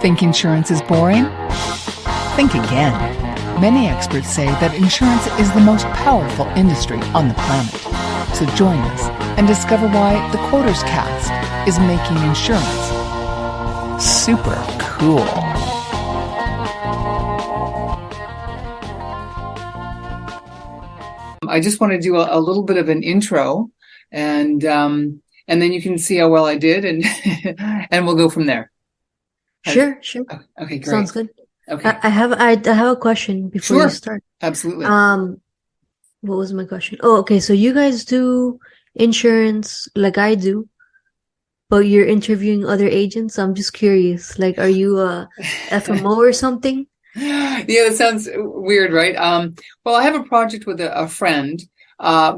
Think insurance is boring? Think again. Many experts say that insurance is the most powerful industry on the planet. So join us and discover why the QuotersCast is making insurance super cool. I just want to do a little bit of an intro, and then you can see how well I did, and and we'll go from there. Sure. Okay, great. Sounds good. Okay. I have a question before you start. Absolutely. What was my question? Oh, okay. So you guys do insurance like I do, but you're interviewing other agents. I'm just curious. Like, are you a FMO or something? Yeah, that sounds weird, right? Well, I have a project with a friend.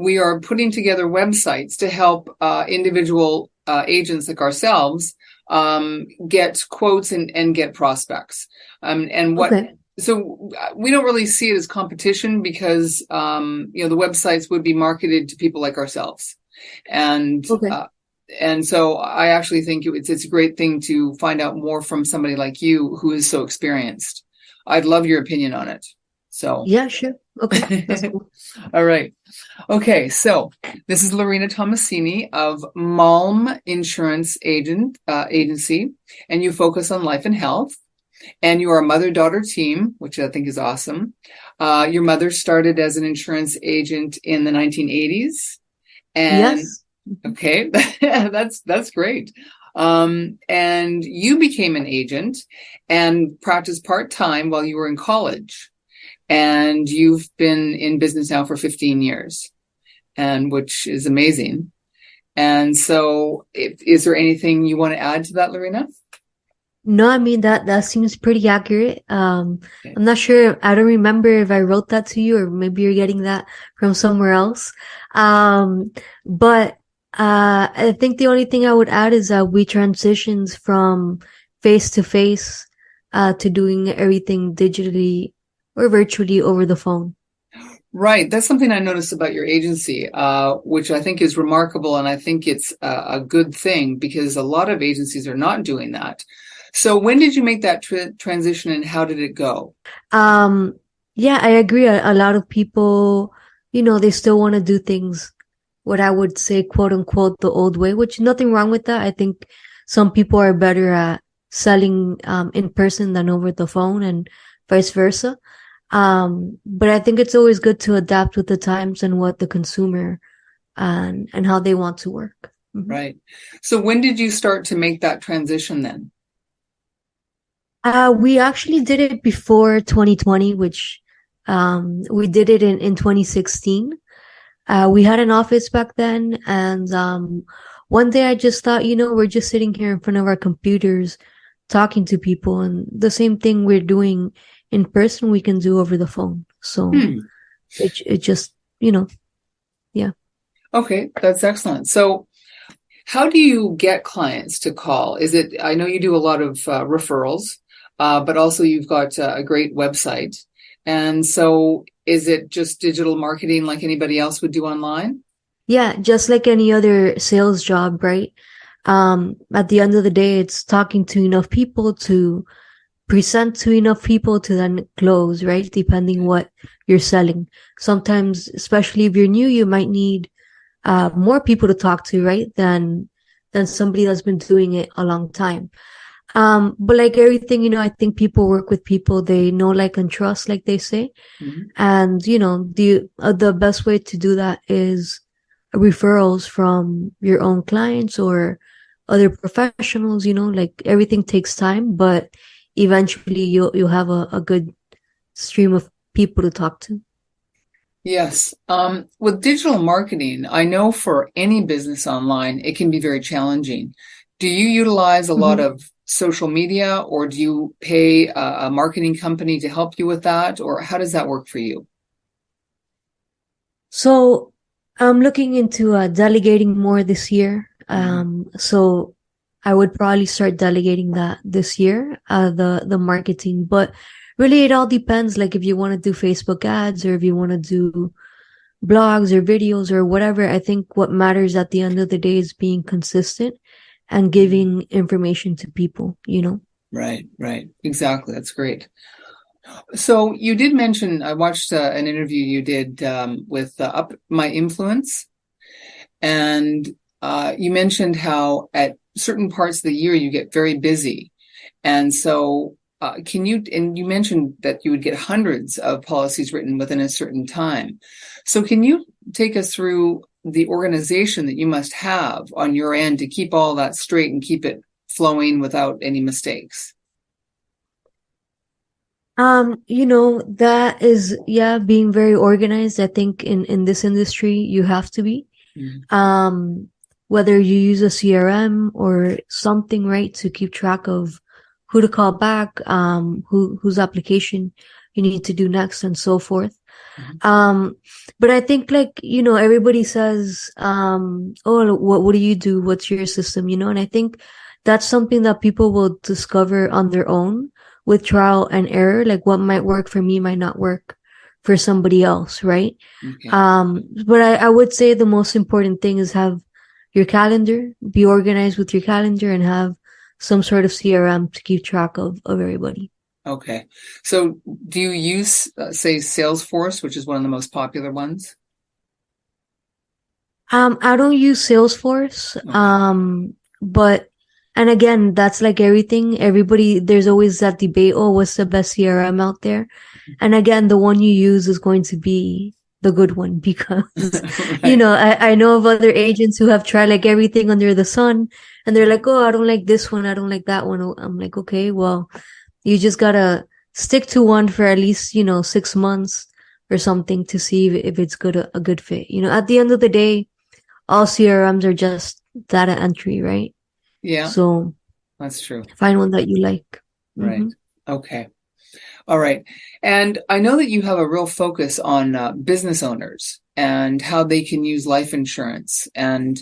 We are putting together websites to help individual agents like ourselves get quotes and get prospects. So we don't really see it as competition because the websites would be marketed to people like ourselves, and so I actually think it's a great thing to find out more from somebody like you who is so experienced. I'd love your opinion on it. So yeah, sure. Okay, that's cool. All right. Okay, so this is Lorena Tomasini of MALM Insurance Agency, and you focus on life and health. And you are a mother-daughter team, which I think is awesome. Your mother started as an insurance agent in the 1980s. And yes. Okay, that's great. And you became an agent and practiced part-time while you were in college. And you've been in business now for 15 years, and which is amazing. And so is there anything you want to add to that, Lorena? No, I mean, that seems pretty accurate. I'm not sure. I don't remember if I wrote that to you or maybe you're getting that from somewhere else. But I think the only thing I would add is that we transitioned from face to face to doing everything digitally or virtually over the phone. Right. That's something I noticed about your agency, which I think is remarkable. And I think it's a good thing because a lot of agencies are not doing that. So when did you make that transition and how did it go? Yeah, I agree. A lot of people, they still want to do things, what I would say, quote unquote, the old way, which nothing wrong with that. I think some people are better at selling in person than over the phone and vice versa. But I think it's always good to adapt with the times and what the consumer and how they want to work. Mm-hmm. Right. So when did you start to make that transition then? We actually did it before 2020, which we did it in 2016. We had an office back then, and one day I just thought, we're just sitting here in front of our computers talking to people, and the same thing we're doing in person we can do over the phone. So it just, yeah. Okay, that's excellent. So how do you get clients to call? I know you do a lot of referrals, but also you've got a great website. And so is it just digital marketing like anybody else would do online? Yeah, just like any other sales job, right? At the end of the day, it's talking to enough people to present to enough people to then close, right? Depending what you're selling. Sometimes, especially if you're new, you might need more people to talk to, right? Than somebody that's been doing it a long time. But like everything, I think people work with people they know, like, and trust, like they say. Mm-hmm. And, the best way to do that is referrals from your own clients or other professionals, like everything takes time, but eventually you'll have a good stream of people to talk to. Yes. With digital marketing, I know for any business online, it can be very challenging. Do you utilize a lot of social media, or do you pay a marketing company to help you with that, or how does that work for you? So I'm looking into delegating more this year. So I would probably start delegating that this year, the marketing. But really, it all depends. Like if you want to do Facebook ads or if you want to do blogs or videos or whatever, I think what matters at the end of the day is being consistent and giving information to people, Right, right. Exactly. That's great. So you did mention, I watched an interview you did with Up My Influence, and you mentioned how at certain parts of the year you get very busy. And so and you mentioned that you would get hundreds of policies written within a certain time. So can you take us through the organization that you must have on your end to keep all that straight and keep it flowing without any mistakes? That is, yeah, being very organized. I think in this industry, you have to be. Mm. Whether you use a CRM or something, right, to keep track of who to call back, whose application you need to do next and so forth. Mhm. But I think like, everybody says, oh, what do you do? What's your system? And I think that's something that people will discover on their own with trial and error. Like what might work for me might not work for somebody else, right? Okay. But I would say the most important thing is have your calendar, be organized with your calendar and have some sort of CRM to keep track of everybody. Okay. So do you use, say, Salesforce, which is one of the most popular ones? I don't use Salesforce. Okay. But, and again, that's like everything. Everybody, there's always that debate. Oh, what's the best CRM out there? And again, the one you use is going to be the good one because, Right. I know of other agents who have tried like everything under the sun and they're like, oh, I don't like this one. I don't like that one. I'm like, okay, well, you just gotta stick to one for at least, 6 months or something to see if it's a good fit. At the end of the day, all CRMs are just data entry, right? Yeah, So that's true. find one that you like. Right. Mm-hmm. Okay. All right. And I know that you have a real focus on business owners and how they can use life insurance. And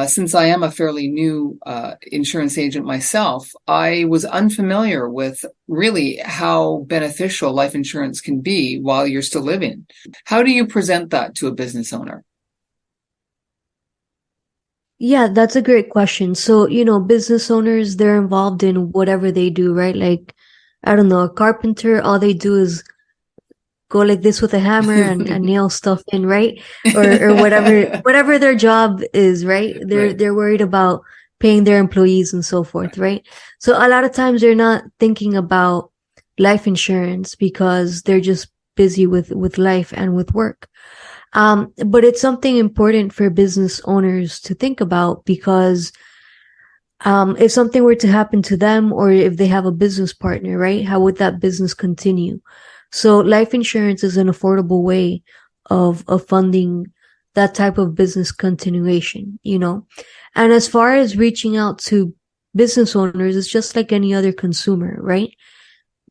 since I am a fairly new insurance agent myself, I was unfamiliar with really how beneficial life insurance can be while you're still living. How do you present that to a business owner? Yeah, that's a great question. So, business owners, they're involved in whatever they do, right? Like, I don't know, a carpenter, all they do is go like this with a hammer and nail stuff in, right? Or whatever their job is, right? They're, Right. they're worried about paying their employees and so forth, right? So a lot of times they're not thinking about life insurance because they're just busy with life and with work. But it's something important for business owners to think about because if something were to happen to them or if they have a business partner, right? How would that business continue? So life insurance is an affordable way of funding that type of business continuation. And as far as reaching out to business owners, it's just like any other consumer, right?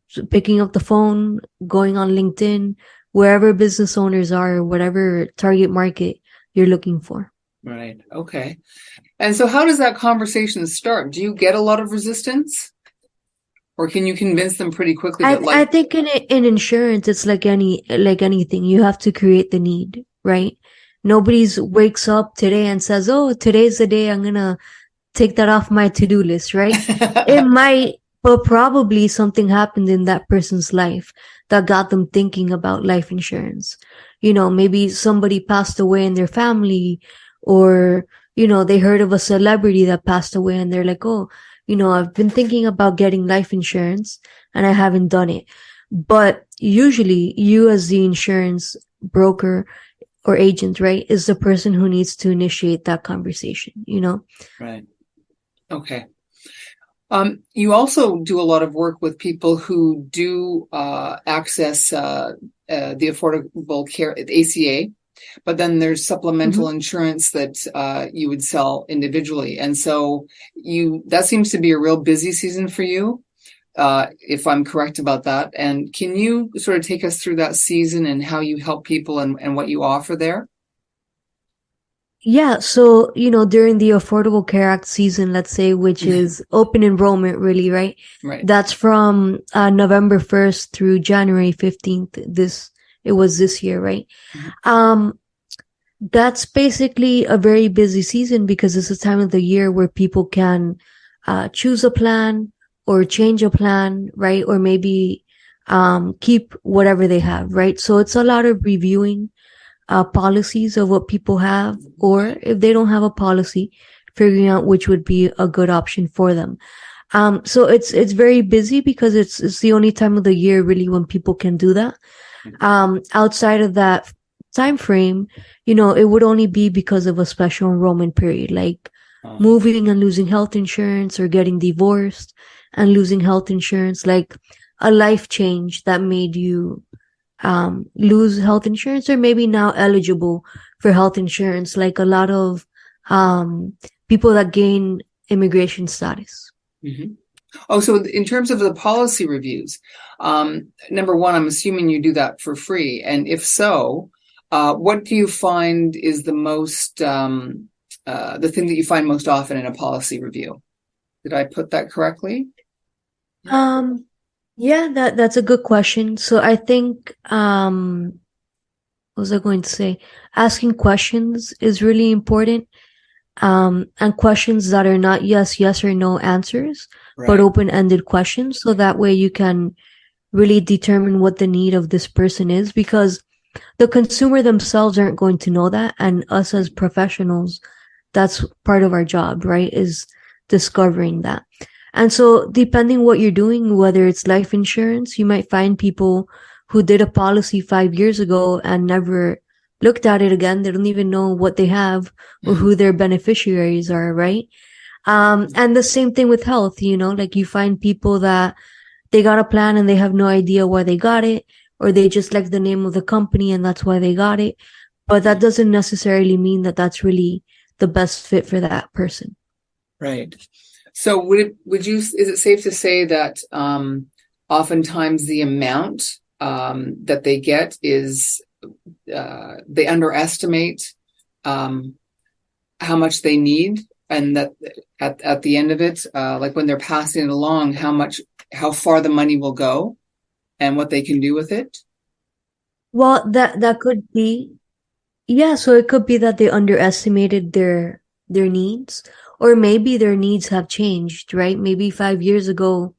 So picking up the phone, going on LinkedIn, wherever business owners are, whatever target market you're looking for. Right. Okay. And so how does that conversation start? Do you get a lot of resistance? Or can you convince them pretty quickly that I life? think in insurance, it's like anything. You have to create the need, right? Nobody's wakes up today and says, "Oh, today's the day I'm gonna take that off my to-do list," right? It might, but probably something happened in that person's life that got them thinking about life insurance. Maybe somebody passed away in their family or, they heard of a celebrity that passed away and they're like, oh, I've been thinking about getting life insurance and I haven't done it. But usually you as the insurance broker or agent, right, is the person who needs to initiate that conversation. Right. Okay. You also do a lot of work with people who do access the Affordable Care ACA, but then there's supplemental Mm-hmm. insurance that you would sell individually, and so that seems to be a real busy season for you, if I'm correct about that. And can you sort of take us through that season and how you help people and what you offer there? Yeah, so, during the Affordable Care Act season, let's say, which is open enrollment, really, right? Right. That's from November 1st through January 15th. It was this year, right? Mhm. That's basically a very busy season because it's a time of the year where people can choose a plan or change a plan, right? Or maybe keep whatever they have, right? So it's a lot of reviewing policies of what people have, or if they don't have a policy, figuring out which would be a good option for them. So it's very busy because it's the only time of the year really when people can do that. Outside of that time frame, it would only be because of a special enrollment period, like moving and losing health insurance, or getting divorced and losing health insurance, like a life change that made you lose health insurance, or maybe now eligible for health insurance, like a lot of people that gain immigration status. Mm-hmm. Oh, so in terms of the policy reviews, number one, I'm assuming you do that for free. And if so, what do you find is the thing that you find most often in a policy review? Did I put that correctly? Yeah, that's a good question. So I think, what was I going to say? Asking questions is really important. And questions that are not yes or no answers, right, but open-ended questions. So that way you can really determine what the need of this person is, because the consumer themselves aren't going to know that. And us as professionals, that's part of our job, right? Is discovering that. And so depending what you're doing, whether it's life insurance, you might find people who did a policy 5 years ago and never looked at it again. They don't even know what they have or who their beneficiaries are, right? And the same thing with health, like you find people that they got a plan and they have no idea why they got it, or they just like the name of the company and that's why they got it. But that doesn't necessarily mean that that's really the best fit for that person. Right. So is it safe to say that oftentimes the amount that they get is they underestimate how much they need, and that at the end of it, like when they're passing it along, how far the money will go and what they can do with it? Well, that could be, yeah. So it could be that they underestimated their needs, or maybe their needs have changed, right? Maybe 5 years ago,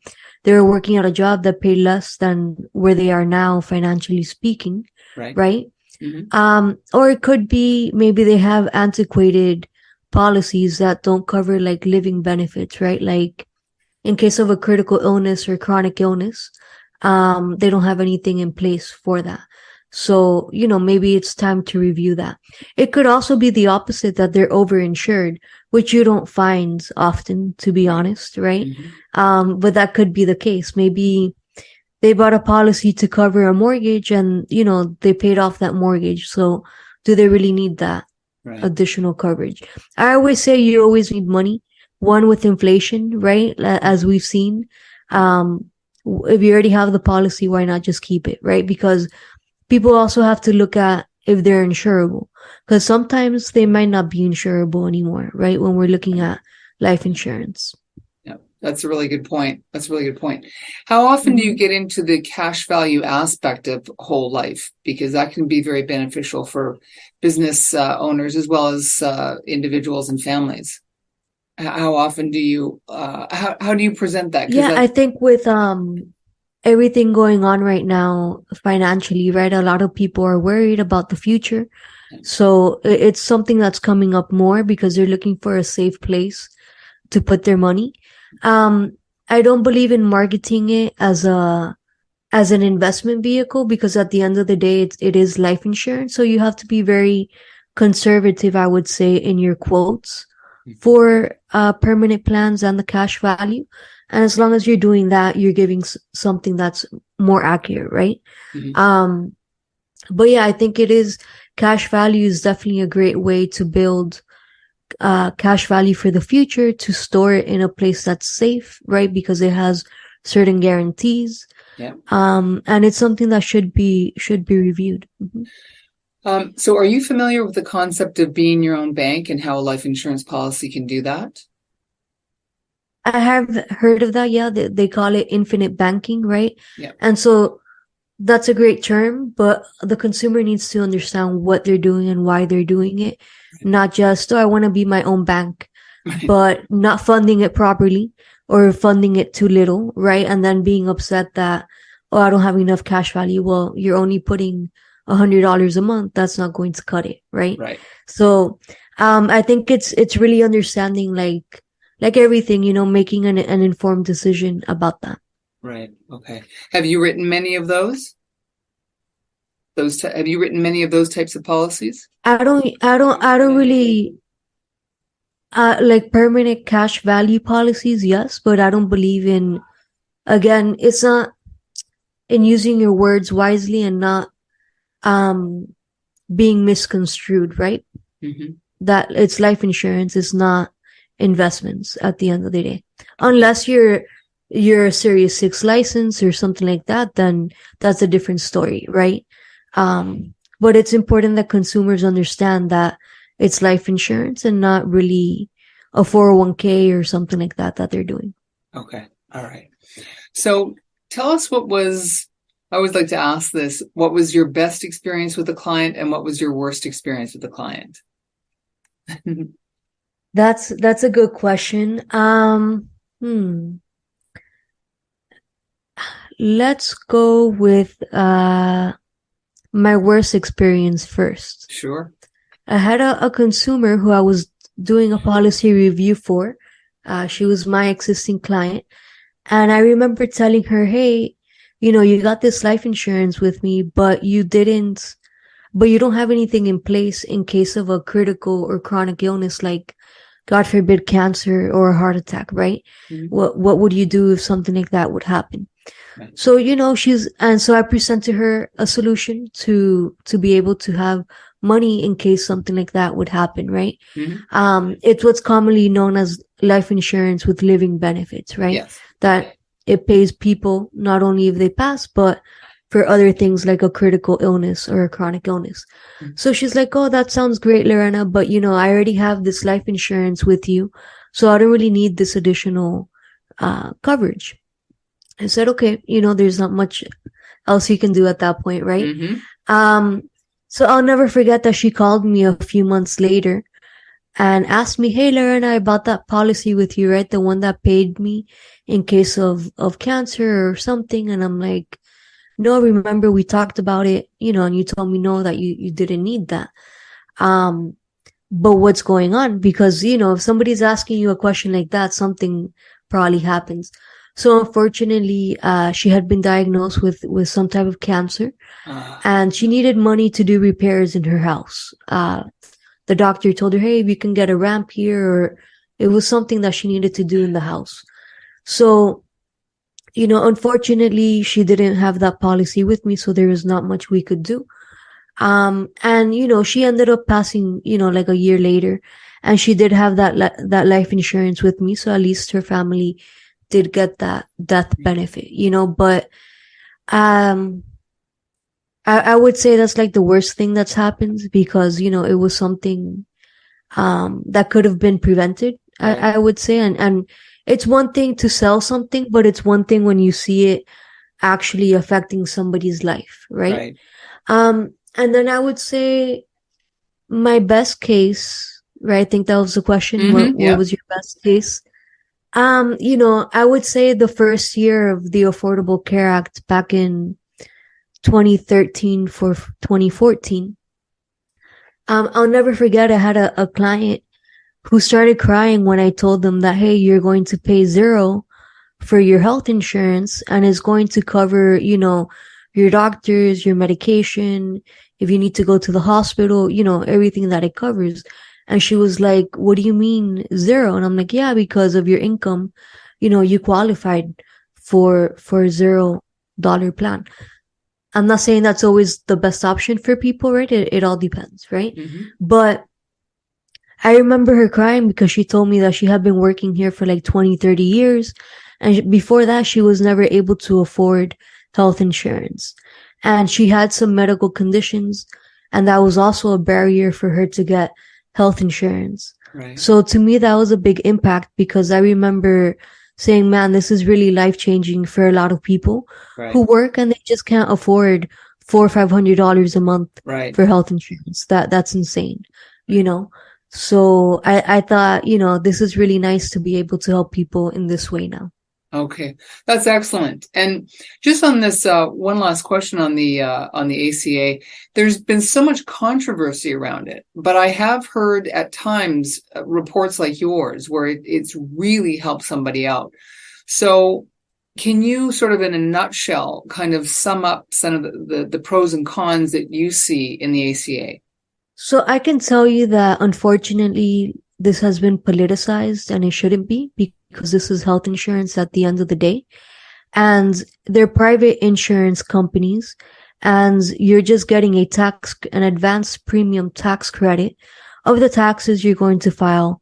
they were working at a job that paid less than where they are now, financially speaking, right? Mm-hmm. Or it could be maybe they have antiquated policies that don't cover like living benefits, right? Like in case of a critical illness or chronic illness, they don't have anything in place for that. So, maybe it's time to review that. It could also be the opposite, that they're overinsured, which you don't find often, to be honest, right? Mm-hmm. But that could be the case. Maybe they bought a policy to cover a mortgage and, they paid off that mortgage. So do they really need that additional coverage? I always say you always need money. One, with inflation, right? As we've seen. If you already have the policy, why not just keep it, right? Because people also have to look at if they're insurable, because sometimes they might not be insurable anymore, right? When we're looking at life insurance. Yeah, that's a really good point. How often do you get into the cash value aspect of whole life? Because that can be very beneficial for business owners as well as individuals and families. How often do you, how do you present that? Yeah, I think with everything going on right now financially, right? A lot of people are worried about the future. So it's something that's coming up more because they're looking for a safe place to put their money. I don't believe in marketing it as an investment vehicle, because at the end of the day, it is life insurance. So you have to be very conservative, I would say, in your quotes for permanent plans and the cash value. And as long as you're doing that, you're giving something that's more accurate, right? Mm-hmm. But yeah, I think cash value is definitely a great way to build cash value for the future, to store it in a place that's safe, right? Because it has certain guarantees. Yeah. And it's something that should be reviewed. Mm-hmm. So are you familiar with the concept of being your own bank and how a life insurance policy can do that? I have heard of that. Yeah. They call it infinite banking, right? Yeah. And so that's a great term, but the consumer needs to understand what they're doing and why they're doing it. Not just, I want to be my own bank, but not funding it properly, or funding it too little, right? And then being upset that, oh, I don't have enough cash value. Well, you're only putting $100 a month. That's not going to cut it, right? Right. So, I think it's really understanding like everything, making an informed decision about that. Right. Okay. Have you written many of those? Have you written many of those types of policies? I don't really, like permanent cash value policies, yes, but I don't believe in, again, it's not in using your words wisely and not, being misconstrued, right? Mm-hmm. That it's life insurance, it's not investments at the end of the day. Unless you're a Series 6 license or something like that, then that's a different story, right? But it's important that consumers understand that it's life insurance and not really a 401k or something like that they're doing. Okay. All right. So tell us I always like to ask this, what was your best experience with the client and what was your worst experience with the client? That's a good question. Let's go with my worst experience first. Sure. I had a consumer who I was doing a policy review for. She was my existing client. And I remember telling her, hey, you got this life insurance with me, but you don't have anything in place in case of a critical or chronic illness, like God forbid, cancer or a heart attack, right? Mm-hmm. What would you do if something like that would happen? Right. So, so I presented her a solution to be able to have money in case something like that would happen, right? Mm-hmm. It's what's commonly known as life insurance with living benefits, right? Yes. That it pays people not only if they pass, but for other things like a critical illness or a chronic illness. Mm-hmm. So she's like, oh, that sounds great, Lorena, but I already have this life insurance with you, so I don't really need this additional coverage. I said, okay, there's not much else you can do at that point, right? Mm-hmm. So I'll never forget that she called me a few months later and asked me, hey, Lorena, I bought that policy with you, right? The one that paid me in case of cancer or something. And I'm like, no, remember we talked about it, and you told me no, that you didn't need that. But what's going on? Because, if somebody's asking you a question like that, something probably happens. So unfortunately, she had been diagnosed with some type of cancer, and she needed money to do repairs in her house. The doctor told her, hey, you can get a ramp here, or it was something that she needed to do in the house. So, unfortunately, she didn't have that policy with me, so there was not much we could do. And, she ended up passing, like a year later, and she did have that life insurance with me. So at least her family did get that death benefit, but, I would say that's like the worst thing that's happened because, it was something, that could have been prevented, right. I would say. And it's one thing to sell something, but it's one thing when you see it actually affecting somebody's life, right? And then I would say my best case, right? I think that was the question. Mm-hmm, what was your best case? I would say the first year of the Affordable Care Act back in 2013 for 2014. I'll never forget, I had a client who started crying when I told them that, hey, you're going to pay $0 for your health insurance and it's going to cover, your doctors, your medication, if you need to go to the hospital, everything that it covers. And she was like, what do you mean $0? And I'm like, yeah, because of your income, you qualified for a $0 plan. I'm not saying that's always the best option for people, right? It all depends, right? Mm-hmm. But I remember her crying because she told me that she had been working here for like 20, 30 years. And before that, she was never able to afford health insurance. And she had some medical conditions. And that was also a barrier for her to get health insurance. Right. So to me, that was a big impact because I remember saying, man, this is really life-changing for a lot of people who work and they just can't afford $400 or $500 a month for health insurance. That's insane, So I thought, this is really nice to be able to help people in this way now. Okay, that's excellent. And just on this, one last question on the ACA, there's been so much controversy around it, but I have heard at times reports like yours where it's really helped somebody out. So can you sort of in a nutshell kind of sum up some of the pros and cons that you see in the ACA? So I can tell you that unfortunately, this has been politicized and it shouldn't be because this is health insurance at the end of the day. And they're private insurance companies and you're just getting an advanced premium tax credit of the taxes you're going to file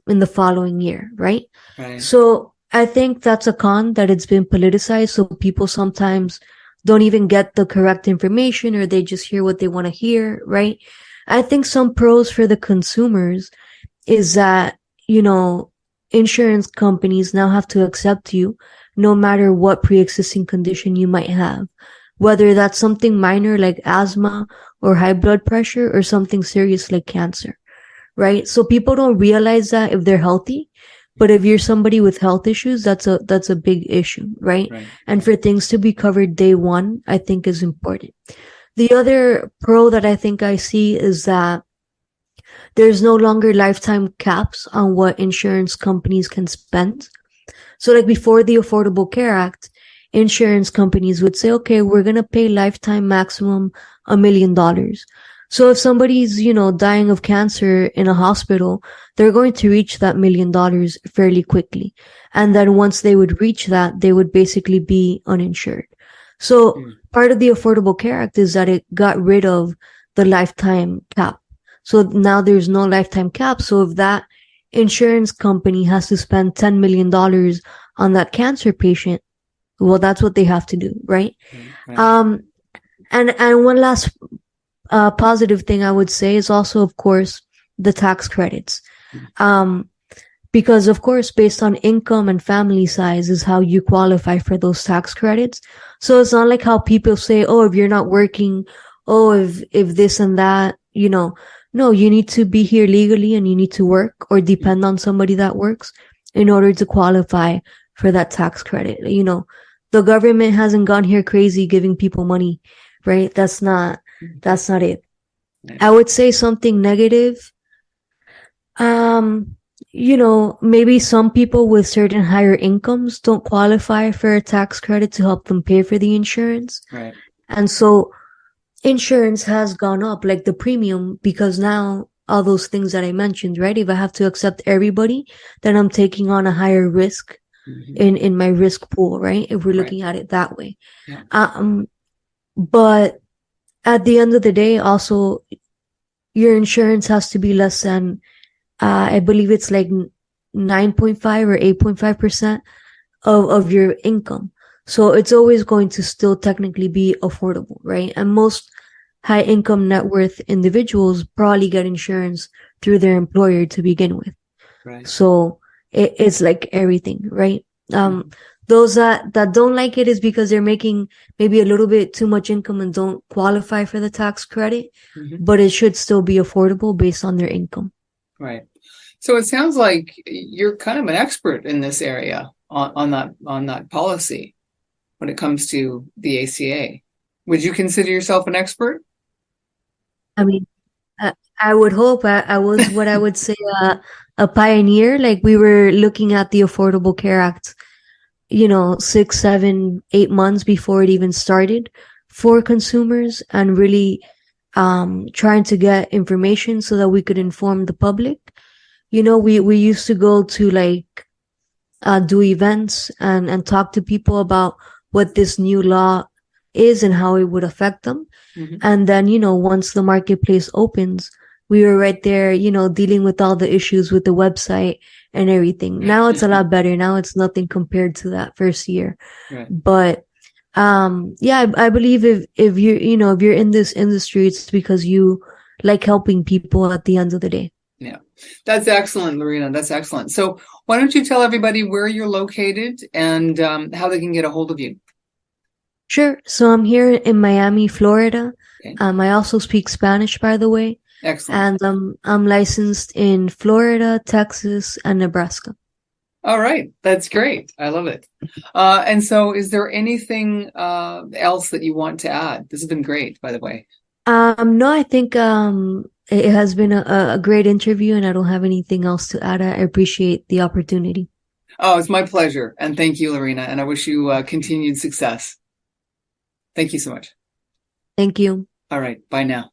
in the following year, right? Right. So I think that's a con that it's been politicized. So people sometimes don't even get the correct information or they just hear what they want to hear, right? I think some pros for the consumers is that, insurance companies now have to accept you no matter what pre-existing condition you might have, whether that's something minor like asthma or high blood pressure or something serious like cancer, right? So people don't realize that if they're healthy, but if you're somebody with health issues, that's a big issue, right? And for things to be covered day one, I think is important. The other pro that I think I see is that there's no longer lifetime caps on what insurance companies can spend. So like before the Affordable Care Act, insurance companies would say, okay, we're going to pay lifetime maximum $1 million. So if somebody's, dying of cancer in a hospital, they're going to reach that $1 million fairly quickly. And then once they would reach that, they would basically be uninsured. So part of the Affordable Care Act is that it got rid of the lifetime cap. So now there's no lifetime cap. So if that insurance company has to spend $10 million on that cancer patient, well, that's what they have to do, right? And one last positive thing I would say is also, of course, the tax credits. Because of course, based on income and family size is how you qualify for those tax credits. So it's not like how people say, oh, if you're not working, oh, if this and that, no, you need to be here legally and you need to work or depend on somebody that works in order to qualify for that tax credit. The government hasn't gone here crazy giving people money, right? That's not it. I would say something negative. Maybe some people with certain higher incomes don't qualify for a tax credit to help them pay for the insurance. Right. And so insurance has gone up, like the premium, because now all those things that I mentioned, right? If I have to accept everybody, then I'm taking on a higher risk in my risk pool, right? If we're looking at it that way. Yeah. But at the end of the day, also your insurance has to be less than I believe it's like 9.5 or 8.5% of your income. So it's always going to still technically be affordable, right? And most high income net worth individuals probably get insurance through their employer to begin with. Right. So it's like everything, right? Those that don't like it is because they're making maybe a little bit too much income and don't qualify for the tax credit, but it should still be affordable based on their income. Right. So it sounds like you're kind of an expert in this area on that policy when it comes to the ACA. Would you consider yourself an expert? I mean, I would hope I was what I would say a pioneer. Like we were looking at the Affordable Care Act, 6, 7, 8 months before it even started for consumers and really trying to get information so that we could inform the public. We used to go to like do events and talk to people about what this new law is and how it would affect them. And then, once the marketplace opens, we were right there, dealing with all the issues with the website and everything. Now it's a lot better. Now it's nothing compared to that first year. Right. But I believe if you're, if you're in this industry, it's because you like helping people at the end of the day. Yeah, that's excellent, Lorena. That's excellent. So why don't you tell everybody where you're located and how they can get a hold of you? Sure. So I'm here in Miami, Florida. Okay. I also speak Spanish, by the way. Excellent. And I'm licensed in Florida, Texas, and Nebraska. All right. That's great. I love it. And so is there anything else that you want to add? This has been great, by the way. No, I think it has been a great interview, and I don't have anything else to add. I appreciate the opportunity. Oh, it's my pleasure. And thank you, Lorena. And I wish you continued success. Thank you so much. Thank you. All right. Bye now.